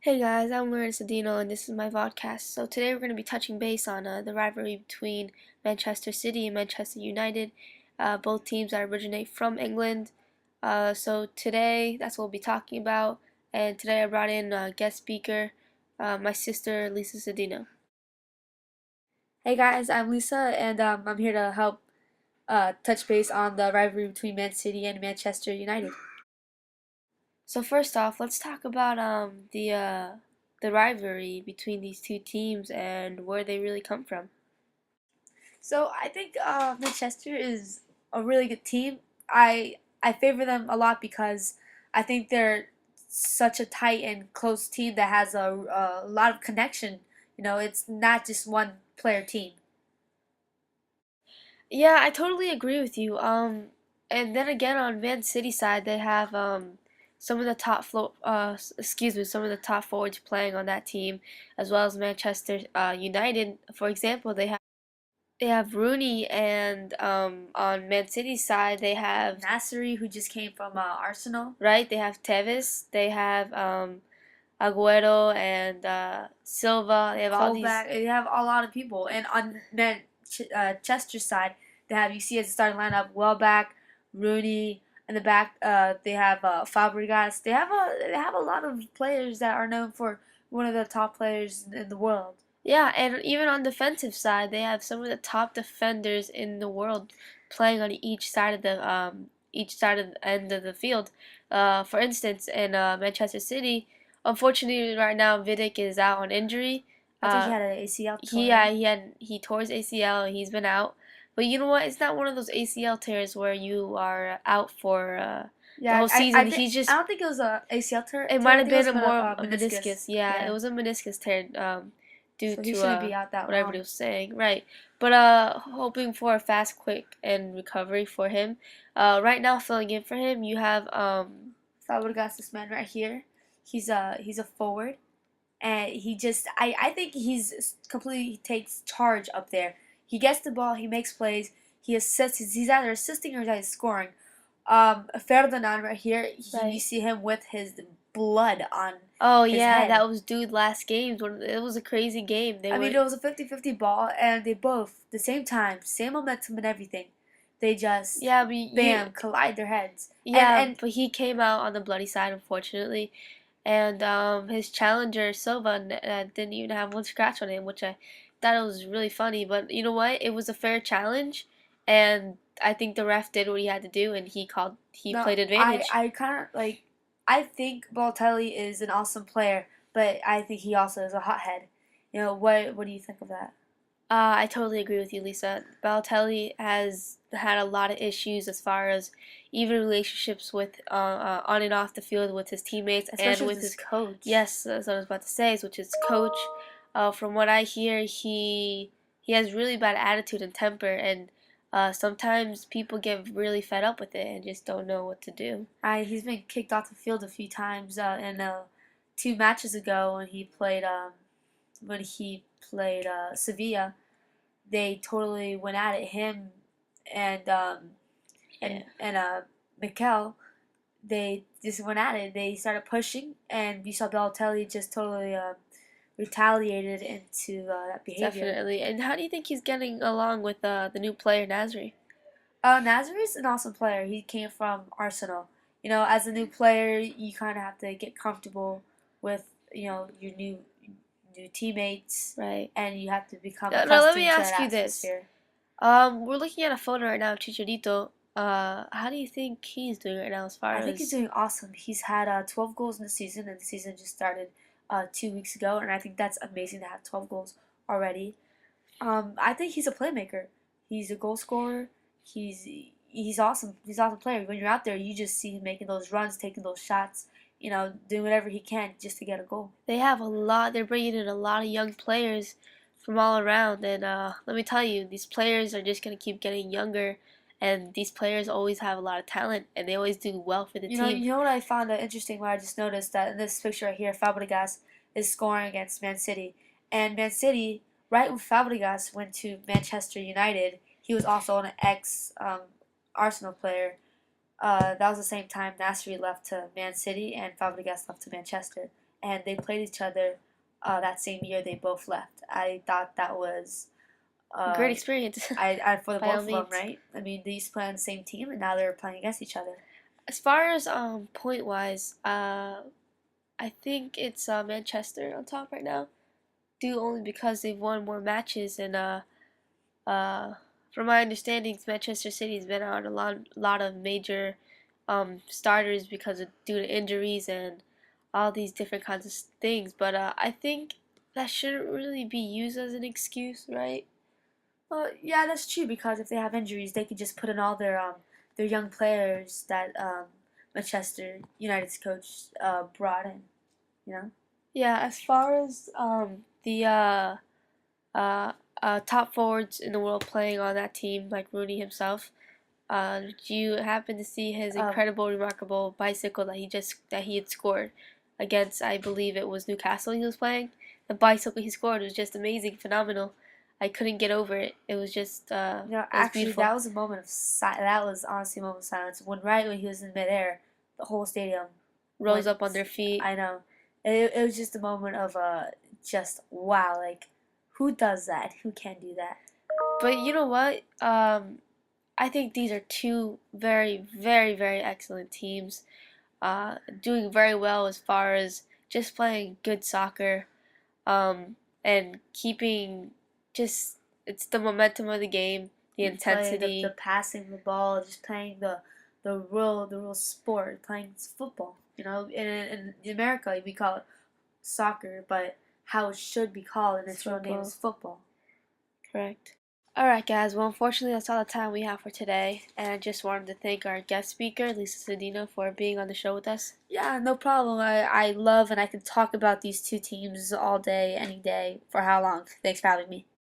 Hey guys, I'm lorena cedeno and this is my vodcast. So today we're going to be touching base on the rivalry between Manchester City and Manchester United. Both teams that originate from England. So today that's what we'll be talking about. And today I brought in a guest speaker, my sister Lisa Cedeno. Hey guys, I'm Lisa, and I'm here to help touch base on the rivalry between Man City and Manchester United. So first off, let's talk about the rivalry between these two teams and where they really come from. So I think Manchester is a really good team. I favor them a lot because I think they're such a tight and close team that has a lot of connection. It's not just one player team. Yeah, I totally agree with you. And then again, on Man City side, they have some of the some of the top forwards playing on that team, as well as Manchester United. For example, they have Rooney, and on Man City's side, they have Nassery, who just came from Arsenal. right. They have Tevez. They have Aguero and Silva. They have all these. Colback. They have a lot of people, and on Manchester's side, they have you see as the starting lineup, Welbeck, Rooney. In the back, they have Fabregas. They have a lot of players that are known for one of the top players in the world. Yeah, and even on defensive side, they have some of the top defenders in the world playing on each side of the end of the field. For instance, in Manchester City, unfortunately right now Vidic is out on injury. I think he Uh, had an ACL he torn. he tore his ACL. He's been out, but you know what? It's not one of those ACL tears where you are out for the Yeah, whole season. I He's just don't think it was a ACL it tear. might I have think it was been a a more a a meniscus. meniscus. Yeah, it Yeah, was a meniscus tear due so he to shouldn't be out that what everybody long. was saying. Right. But hoping for a fast, quick, and recovery for him. Right now, filling in for him, you have Fabregas, this man right here. He's a forward, and I think he's completely he takes charge up there. He gets the ball, he makes plays, he assists. He's either assisting or he's scoring. Ferdinand right here, you right. see him with his blood on Oh his yeah, head. that was dude last game. It was a crazy game. They I mean, were it was a 50-50 ball, and they both, the same time, same momentum and everything. They just, yeah, but you bam, collide their heads. And, yeah, and but he came out on the bloody side, unfortunately. And his challenger Silva didn't even have one scratch on him, which I thought it was really funny. But you know what? It was a fair challenge, and I think the ref did what he had to do, and he no, played I, advantage. I kind of like, I think Balotelli is an awesome player, but I think he also is a hothead. What do you think of that? I totally agree with you, Lisa. Balotelli has had a lot of issues as far as even relationships with on and off the field with his teammates and Especially with with his his coach. yes, that's what I was about to say, is which his coach. From what I hear, he has really bad attitude and temper, and sometimes people get really fed up with it and just don't know what to do. He's been kicked off the field a few times in 2 matches ago when he played Sevilla. They totally went at it. Him and Yeah. Mikel, they just went at it. They started pushing, and we saw Balotelli just totally retaliated into that behavior. Definitely. And how do you think he's getting along with the new player Nasri? Nazari's an awesome player. He came from Arsenal. As a new player, you kind of have to get comfortable with your new teammates, Right. and you have to become Now let me accustomed to that ask you this. atmosphere. We're looking at a photo right now of Chicharito. How do you think he's doing right now as far I think he's as doing awesome. He's had 12 goals in the season, and the season just started 2 weeks ago, and I think that's amazing to have 12 goals already. I think he's a playmaker. He's a goal scorer. He's awesome. He's an awesome player. When you're out there, you just see him making those runs, taking those shots, doing whatever he can just to get a goal. they have a lot? They're bringing in a lot of young players from all around, and let me tell you, these players are just gonna keep getting younger, and these players always have a lot of talent, and they always do well for the team. You know what I found interesting? What I just noticed that in this picture right here, Fabregas is scoring against Man City, and Man City, right when Fabregas went to Manchester United, he was also an ex Arsenal player. That was the same time Nasri left to Man City and Fabregas left to Manchester. and they played each other that same year they both left. I thought that was Great uh, experience, I for the by all both of them, means. right? I mean, they used to play on the same team, and now they're playing against each other. As far as point wise, I think it's Manchester on top right now, due only because they've won more matches and uh, from my understanding, Manchester City's been on a lot of major starters because of due to injuries and all these different kinds of things. But I think that shouldn't really be used as an excuse, right? Well, yeah, that's true because if they have injuries, they could just put in all their young players that Manchester United's coach brought in. You know. Yeah, as far as the uh, top forwards in the world playing on that team, like Rooney himself, did you happen to see his Um, incredible, remarkable bicycle that he had scored against? I believe it was Newcastle he was playing. The bicycle he scored was just amazing, phenomenal. I couldn't get over it. It was just it was Actually, beautiful. that was a moment of that was honestly a moment of silence. When he was in midair, the whole stadium Rose went. up on their feet. I know. It was just a moment of just wow, like who does that? Who can do that? But you know what? I think these are two very, very, very excellent teams. Doing very well as far as just playing good soccer, and keeping just it's the momentum of the game, the Playing the intensity. passing the ball, just playing the real sport, playing football. You know, in America we call it soccer, but how it should be called in It's its real name football, is football. correct. Alright, guys, well, unfortunately, that's all the time we have for today. And I just wanted to thank our guest speaker, Lisa Cedeno, for being on the show with us. Yeah, no problem. I love and I can talk about these two teams all day, any day, for how long. Thanks for having me.